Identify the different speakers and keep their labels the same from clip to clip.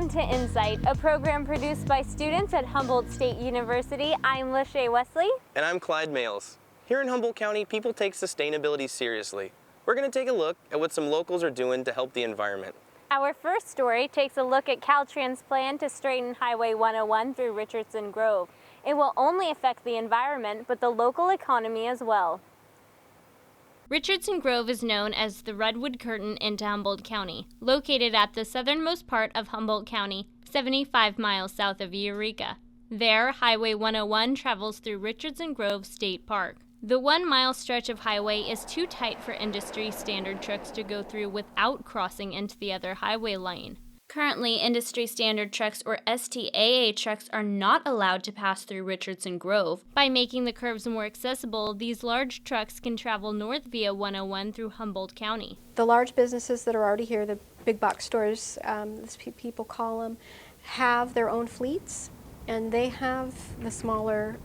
Speaker 1: Welcome to InSight, a program produced by students at Humboldt State University. I'm Lachey Wesley.
Speaker 2: And I'm Clyde Males. Here in Humboldt County, people take sustainability seriously. We're going to take a look at what some locals are doing to help the environment.
Speaker 1: Our first story takes a look at Caltrans' plan to straighten Highway 101 through Richardson Grove. It will only affect the environment, but the local economy as well.
Speaker 3: Richardson Grove is known as the Redwood Curtain into Humboldt County, located at the southernmost part of Humboldt County, 75 miles south of Eureka. There, Highway 101 travels through Richardson Grove State Park. The 1-mile stretch of highway is too tight for industry standard trucks to go through without crossing into the other highway lane. Currently, industry standard trucks or STAA trucks are not allowed to pass through Richardson Grove. By making the curves more accessible, these large trucks can travel north via 101 through Humboldt County.
Speaker 4: The large businesses that are already here, the big box stores, as people call them, have their own fleets, and they have the smaller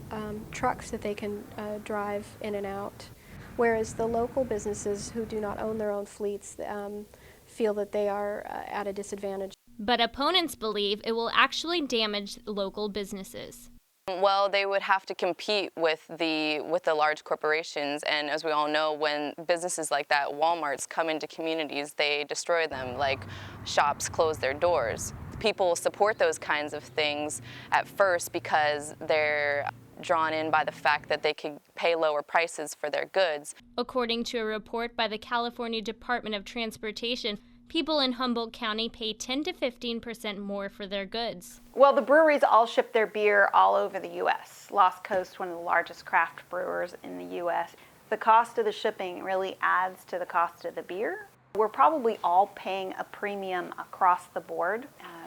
Speaker 4: trucks that they can drive in and out. Whereas the local businesses who do not own their own fleets feel that they are at a disadvantage.
Speaker 3: But opponents believe it will actually damage local businesses.
Speaker 5: Well, they would have to compete with the large corporations, and as we all know, when businesses like that, Walmarts, come into communities, they destroy them, like shops close their doors. People support those kinds of things at first because they're drawn in by the fact that they could pay lower prices for their goods.
Speaker 3: According to a report by the California Department of Transportation, people in Humboldt County pay 10 to 15% more for their goods.
Speaker 6: Well, the breweries all ship their beer all over the U.S. Lost Coast, one of the largest craft brewers in the U.S. The cost of the shipping really adds to the cost of the beer. We're probably all paying a premium across the board.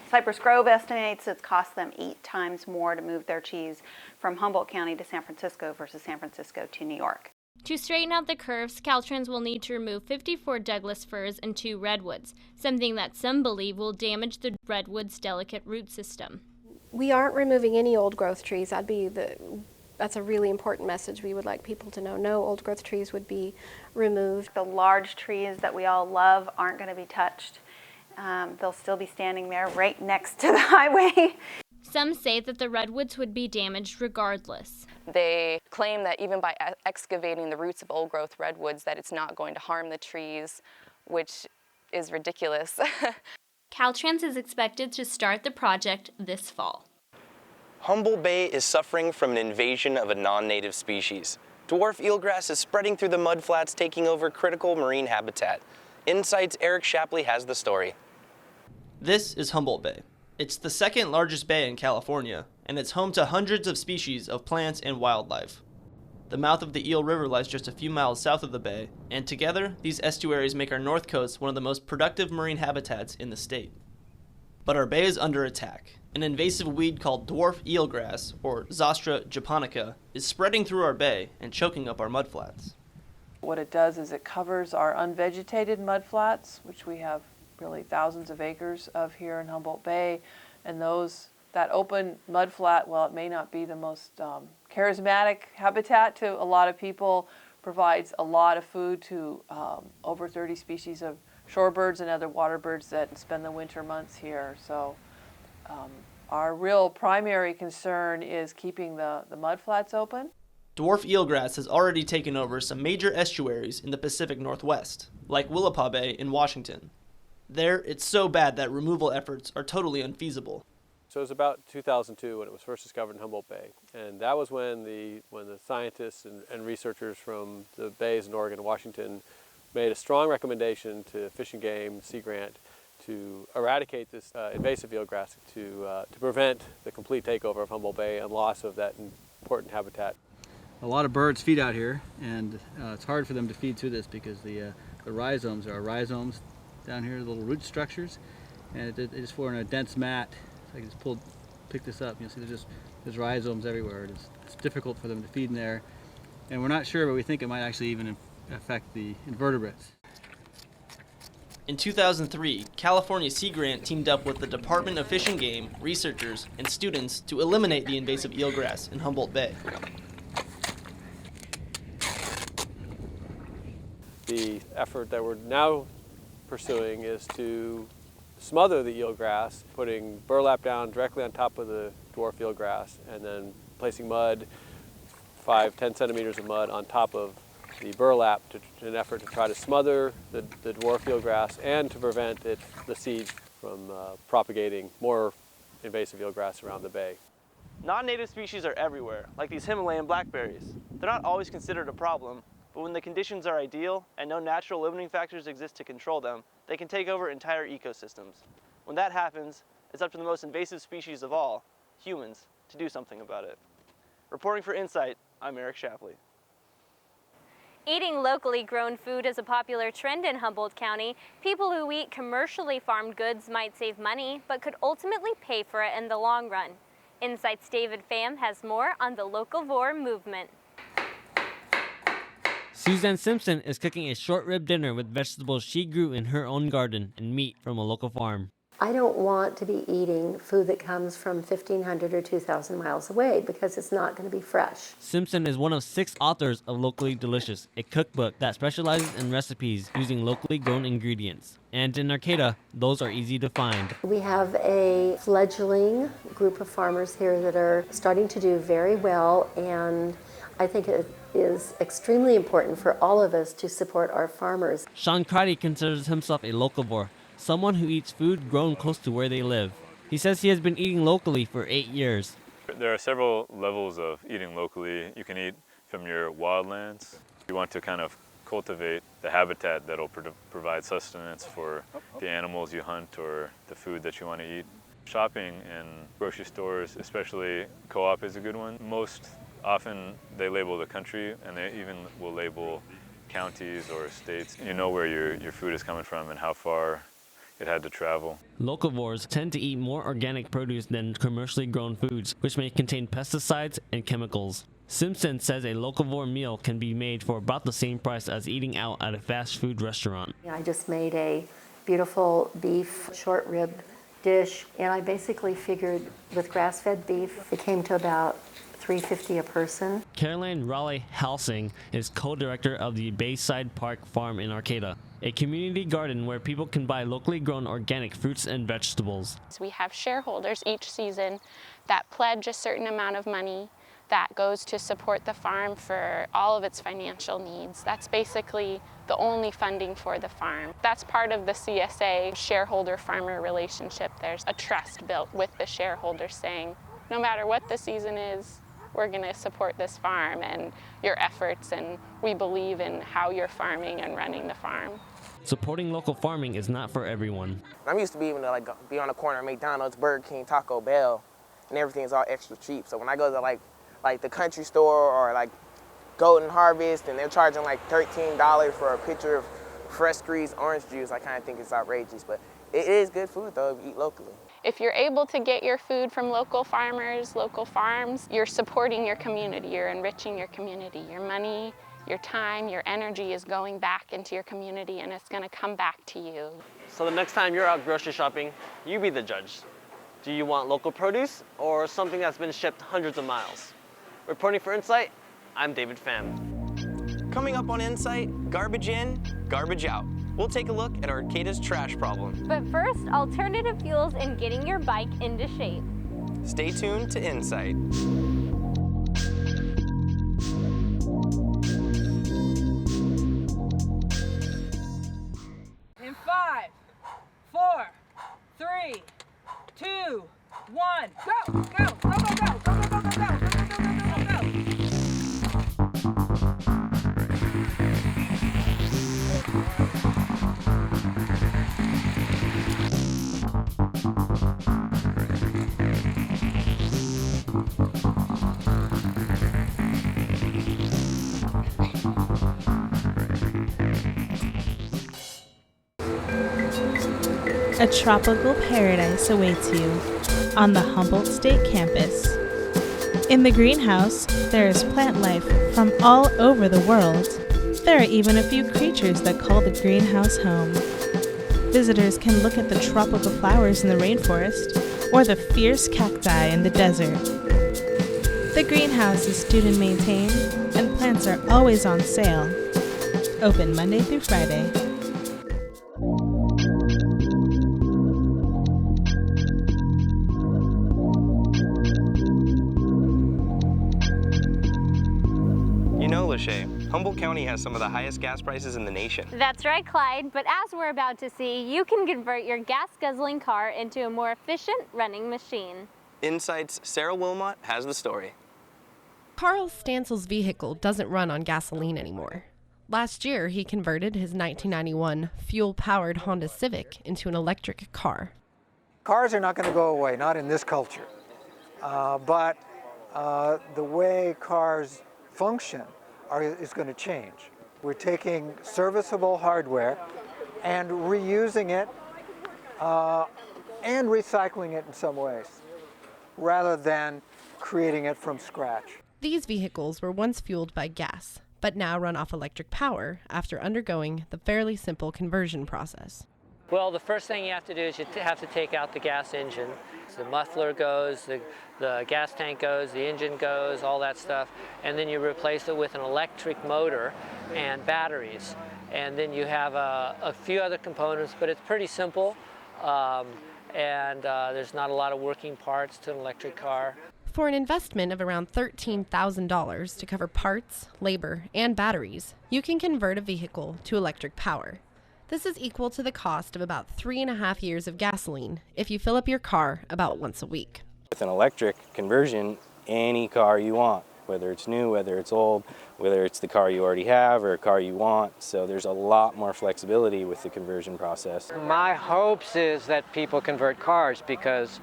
Speaker 6: Cypress Grove estimates it costs them 8 times more to move their cheese from Humboldt County to San Francisco versus San Francisco to New York.
Speaker 3: To straighten out the curves, Caltrans will need to remove 54 Douglas firs and 2 redwoods, something that some believe will damage the redwood's delicate root system.
Speaker 4: We aren't removing any old growth trees. That's a really important message we would like people to know. No old growth trees would be removed.
Speaker 6: The large trees that we all love aren't going to be touched. They'll still be standing there right next to the highway.
Speaker 3: Some say that the redwoods would be damaged regardless.
Speaker 5: They claim that even by excavating the roots of old-growth redwoods that it's not going to harm the trees, which is ridiculous.
Speaker 3: Caltrans is expected to start the project this fall.
Speaker 2: Humboldt Bay is suffering from an invasion of a non-native species. Dwarf eelgrass is spreading through the mudflats, taking over critical marine habitat. InSight's Eric Shapley has the story.
Speaker 7: This is Humboldt Bay. It's the second largest bay in California, and it's home to hundreds of species of plants and wildlife. The mouth of the Eel River lies just a few miles south of the bay, and together, these estuaries make our north coast one of the most productive marine habitats in the state. But our bay is under attack. An invasive weed called dwarf eelgrass, or Zostra japonica, is spreading through our bay and choking up our mudflats.
Speaker 8: What it does is it covers our unvegetated mudflats, which we have really thousands of acres of here in Humboldt Bay, and that open mudflat, while it may not be the most charismatic habitat to a lot of people, provides a lot of food to over 30 species of shorebirds and other water birds that spend the winter months here. So our real primary concern is keeping the mudflats open.
Speaker 7: Dwarf eelgrass has already taken over some major estuaries in the Pacific Northwest, like Willapa Bay in Washington. There, it's so bad that removal efforts are totally unfeasible.
Speaker 9: So it was about 2002 when it was first discovered in Humboldt Bay, and that was when the scientists and researchers from the bays in Oregon and Washington made a strong recommendation to Fish and Game, Sea Grant, to eradicate this invasive eelgrass to prevent the complete takeover of Humboldt Bay and loss of that important habitat.
Speaker 10: A lot of birds feed out here, and it's hard for them to feed through this because the rhizomes are rhizomes down here, little root structures, and they just form a dense mat. So I can just pick this up. You'll see there's rhizomes everywhere. It's difficult for them to feed in there, and we're not sure, but we think it might actually even affect the invertebrates.
Speaker 7: In 2003, California Sea Grant teamed up with the Department of Fish and Game, researchers, and students to eliminate the invasive eelgrass in Humboldt Bay.
Speaker 9: The effort that we're now pursuing is to smother the eelgrass, putting burlap down directly on top of the dwarf eelgrass and then placing mud, 5-10 centimeters of mud on top of the burlap in an effort to try to smother the dwarf eelgrass and to prevent the seeds from propagating more invasive eelgrass around the bay.
Speaker 7: Non-native species are everywhere, like these Himalayan blackberries. They're not always considered a problem, but when the conditions are ideal and no natural limiting factors exist to control them, they can take over entire ecosystems. When that happens, it's up to the most invasive species of all, humans, to do something about it. Reporting for InSight, I'm Eric Shapley.
Speaker 1: Eating locally grown food is a popular trend in Humboldt County. People who eat commercially farmed goods might save money, but could ultimately pay for it in the long run. InSight's David Pham has more on the locavore movement.
Speaker 11: Suzanne Simpson is cooking a short rib dinner with vegetables she grew in her own garden and meat from a local farm.
Speaker 12: I don't want to be eating food that comes from 1,500 or 2,000 miles away because it's not going to be fresh.
Speaker 11: Simpson is one of 6 authors of Locally Delicious, a cookbook that specializes in recipes using locally grown ingredients. And in Arcata, those are easy to find.
Speaker 12: We have a fledgling group of farmers here that are starting to do very well, and I think it is extremely important for all of us to support our farmers.
Speaker 11: Sean Crotty considers himself a locavore, someone who eats food grown close to where they live. He says he has been eating locally for 8 years.
Speaker 13: There are several levels of eating locally. You can eat from your wildlands. You want to kind of cultivate the habitat that will provide sustenance for the animals you hunt or the food that you want to eat. Shopping in grocery stores, especially Co-op, is a good one. Most often they label the country, and they even will label counties or states. You know where your food is coming from and how far it had to travel.
Speaker 11: Locavores tend to eat more organic produce than commercially grown foods, which may contain pesticides and chemicals. Simpson says a locavore meal can be made for about the same price as eating out at a fast food restaurant.
Speaker 12: I just made a beautiful beef short rib dish, and I basically figured with grass-fed beef, it came to about $3.50 a person.
Speaker 11: Caroline Raleigh-Halsing is co-director of the Bayside Park Farm in Arcata, a community garden where people can buy locally grown organic fruits and vegetables.
Speaker 14: We have shareholders each season that pledge a certain amount of money that goes to support the farm for all of its financial needs. That's basically the only funding for the farm. That's part of the CSA shareholder-farmer relationship. There's a trust built with the shareholders saying, no matter what the season is, we're going to support this farm and your efforts, and we believe in how you're farming and running the farm.
Speaker 11: Supporting local farming is not for everyone.
Speaker 15: I'm used to being able to be on the corner of McDonald's, Burger King, Taco Bell, and everything's all extra cheap. So when I go to like the country store or like Golden Harvest and they're charging like $13 for a pitcher of fresh squeezed orange juice, I kind of think it's outrageous. But it is good food though if you eat locally.
Speaker 14: If you're able to get your food from local farmers, local farms, you're supporting your community, you're enriching your community. Your money, your time, your energy is going back into your community, and it's going to come back to you.
Speaker 7: So the next time you're out grocery shopping, you be the judge. Do you want local produce or something that's been shipped hundreds of miles? Reporting for InSight, I'm David Pham.
Speaker 2: Coming up on InSight, garbage in, garbage out. We'll take a look at Arcata's trash problem.
Speaker 1: But first, alternative fuels and getting your bike into shape.
Speaker 2: Stay tuned to InSight.
Speaker 16: In 5, 4, 3, 2, 1, go, go, go, go, go, go, go, go, go, go, go, go, go, go, go.
Speaker 17: A tropical paradise awaits you on the Humboldt State campus. In the greenhouse, there is plant life from all over the world. There are even a few creatures that call the greenhouse home. Visitors can look at the tropical flowers in the rainforest or the fierce cacti in the desert. The greenhouse is student maintained and plants are always on sale. Open Monday through Friday.
Speaker 2: Lachey, Humboldt County has some of the highest gas prices in the nation.
Speaker 1: That's right, Clyde, but as we're about to see, you can convert your gas-guzzling car into a more efficient running machine.
Speaker 2: InSight's Sarah Wilmot has the story.
Speaker 18: Carl Stansel's vehicle doesn't run on gasoline anymore. Last year, he converted his 1991 fuel-powered Honda Civic into an electric car.
Speaker 19: Cars are not going to go away, not in this culture. But the way cars function is going to change. We're taking serviceable hardware and reusing it and recycling it in some ways, rather than creating it from scratch.
Speaker 18: These vehicles were once fueled by gas, but now run off electric power after undergoing the fairly simple conversion process.
Speaker 20: Well, the first thing you have to do is you have to take out the gas engine. The muffler goes, the gas tank goes, the engine goes, all that stuff, and then you replace it with an electric motor and batteries. And then you have a few other components, but it's pretty simple, and there's not a lot of working parts to an electric car.
Speaker 18: For an investment of around $13,000 to cover parts, labor, and batteries, you can convert a vehicle to electric power. This is equal to the cost of about 3.5 years of gasoline if you fill up your car about once a week.
Speaker 2: With an electric conversion, any car you want, whether it's new, whether it's old, whether it's the car you already have or a car you want, so there's a lot more flexibility with the conversion process.
Speaker 20: My hopes is that people convert cars because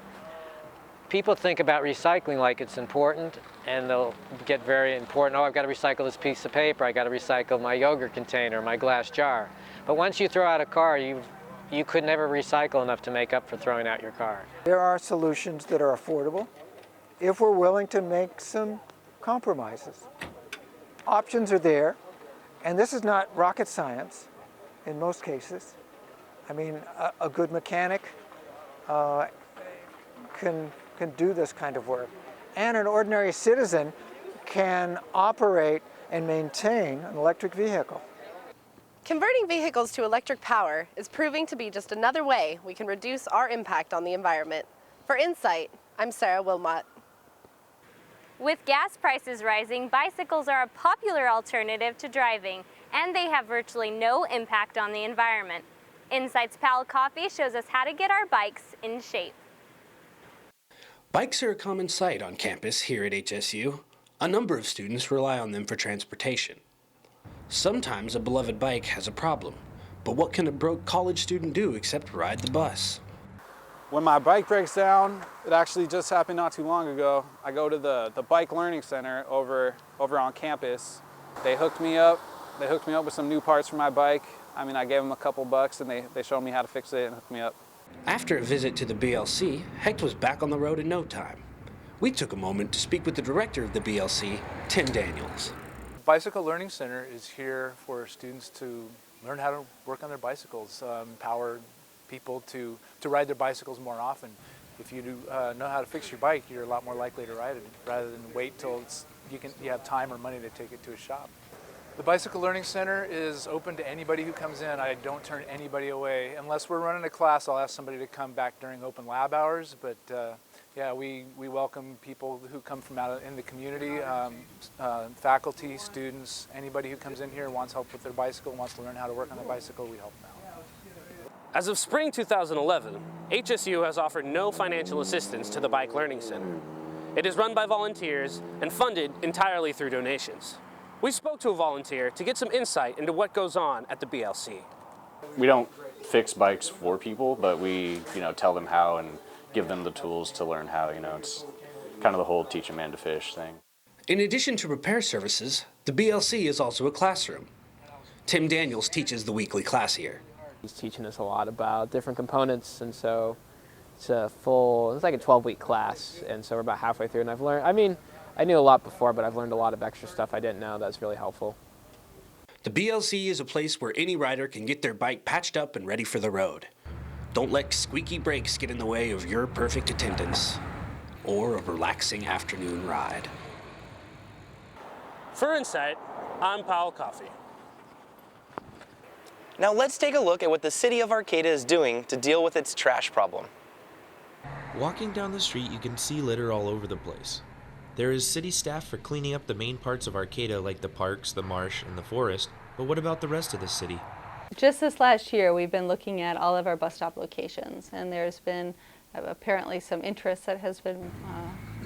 Speaker 20: people think about recycling like it's important, and they'll get very important. Oh, I've got to recycle this piece of paper. I got to recycle my yogurt container, my glass jar. But once you throw out a car, you could never recycle enough to make up for throwing out your car.
Speaker 19: There are solutions that are affordable if we're willing to make some compromises. Options are there, and this is not rocket science in most cases. I mean, a good mechanic can do this kind of work. And an ordinary citizen can operate and maintain an electric vehicle.
Speaker 18: Converting vehicles to electric power is proving to be just another way we can reduce our impact on the environment. For InSight, I'm Sarah Wilmot.
Speaker 1: With gas prices rising, bicycles are a popular alternative to driving, and they have virtually no impact on the environment. InSight's Pal Coffee shows us how to get our bikes in shape.
Speaker 21: Bikes are a common sight on campus here at HSU. A number of students rely on them for transportation. Sometimes a beloved bike has a problem, but what can a broke college student do except ride the bus?
Speaker 22: When my bike breaks down, it actually just happened not too long ago. I go to the bike learning center over on campus. They hooked me up. They hooked me up with some new parts for my bike. I mean, I gave them a couple bucks and they showed me how to fix it and hooked me up.
Speaker 21: After a visit to the BLC, Hecht was back on the road in no time. We took a moment to speak with the director of the BLC, Tim Daniels.
Speaker 23: Bicycle Learning Center is here for students to learn how to work on their bicycles, empower people to ride their bicycles more often. If you know how to fix your bike, you're a lot more likely to ride it rather than wait till you have time or money to take it to a shop. The Bicycle Learning Center is open to anybody who comes in. I don't turn anybody away. Unless we're running a class, I'll ask somebody to come back during open lab hours, but yeah, we welcome people who come from out in the community, faculty, students, anybody who comes in here and wants help with their bicycle, wants to learn how to work on their bicycle, we help them out.
Speaker 24: As of spring 2011, HSU has offered no financial assistance to the Bike Learning Center. It is run by volunteers and funded entirely through donations. We spoke to a volunteer to get some insight into what goes on at the BLC.
Speaker 25: We don't fix bikes for people, but we, tell them how and give them the tools to learn how, it's kind of the whole teach a man to fish thing.
Speaker 21: In addition to repair services, the BLC is also a classroom. Tim Daniels teaches the weekly class here.
Speaker 26: He's teaching us a lot about different components, and so it's like a 12-week class, and so we're about halfway through, and I've learned, I knew a lot before, but I've learned a lot of extra stuff I didn't know that's really helpful.
Speaker 21: The BLC is a place where any rider can get their bike patched up and ready for the road. Don't let squeaky brakes get in the way of your perfect attendance or a relaxing afternoon ride.
Speaker 24: For InSight, I'm Powell Coffee.
Speaker 2: Now let's take a look at what the city of Arcata is doing to deal with its trash problem.
Speaker 27: Walking down the street, you can see litter all over the place.
Speaker 3: There is city staff for cleaning up the main parts of Arcata like the parks, the marsh, and the forest, but what about the rest of the city?
Speaker 4: Just this last year, we've been looking at all of our bus stop locations, and there's been apparently some interest that has been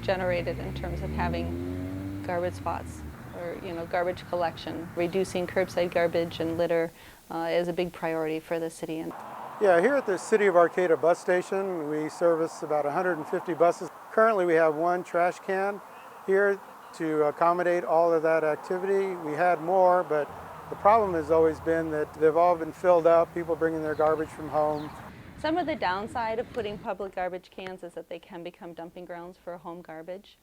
Speaker 4: generated in terms of having garbage spots or garbage collection. Reducing curbside garbage and litter is a big priority for the city.
Speaker 5: Yeah, here at the City of Arcata bus station, we service about 150 buses. Currently, we have one trash can here to accommodate all of that activity. We had more, but the problem has always been that they've all been filled up, people bringing their garbage from home.
Speaker 4: Some of the downside of putting public garbage cans is that they can become dumping grounds for home garbage.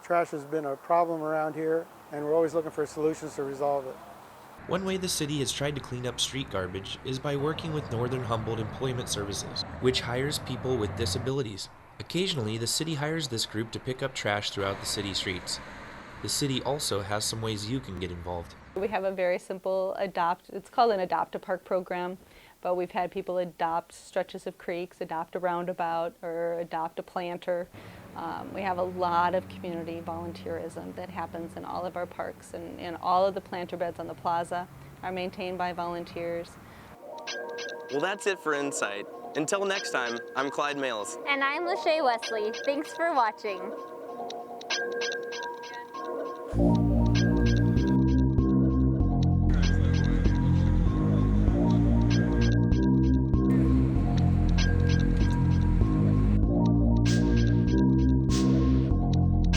Speaker 5: Trash has been a problem around here, and we're always looking for solutions to resolve it.
Speaker 3: One way the city has tried to clean up street garbage is by working with Northern Humboldt Employment Services, which hires people with disabilities. Occasionally, the city hires this group to pick up trash throughout the city streets. The city also has some ways you can get involved.
Speaker 4: We have a very simple it's called an Adopt a Park program, but we've had people adopt stretches of creeks, adopt a roundabout, or adopt a planter. We have a lot of community volunteerism that happens in all of our parks, and all of the planter beds on the plaza are maintained by volunteers.
Speaker 2: Well, that's it for InSight. Until next time, I'm Clyde Males.
Speaker 1: And I'm Lachey Wesley. Thanks for watching.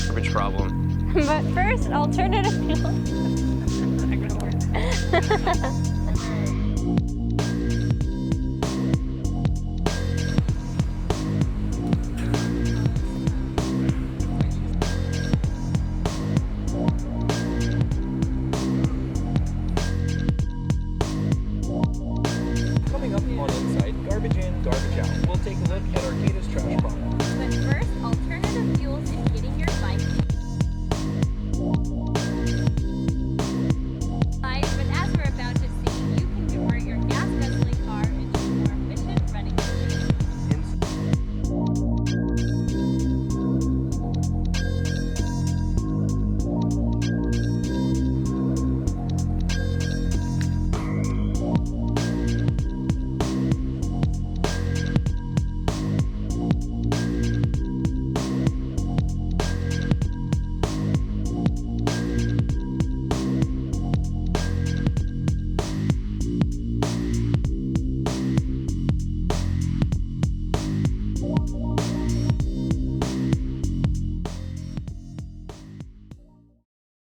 Speaker 2: Garbage problem.
Speaker 1: But first, alternative fuel.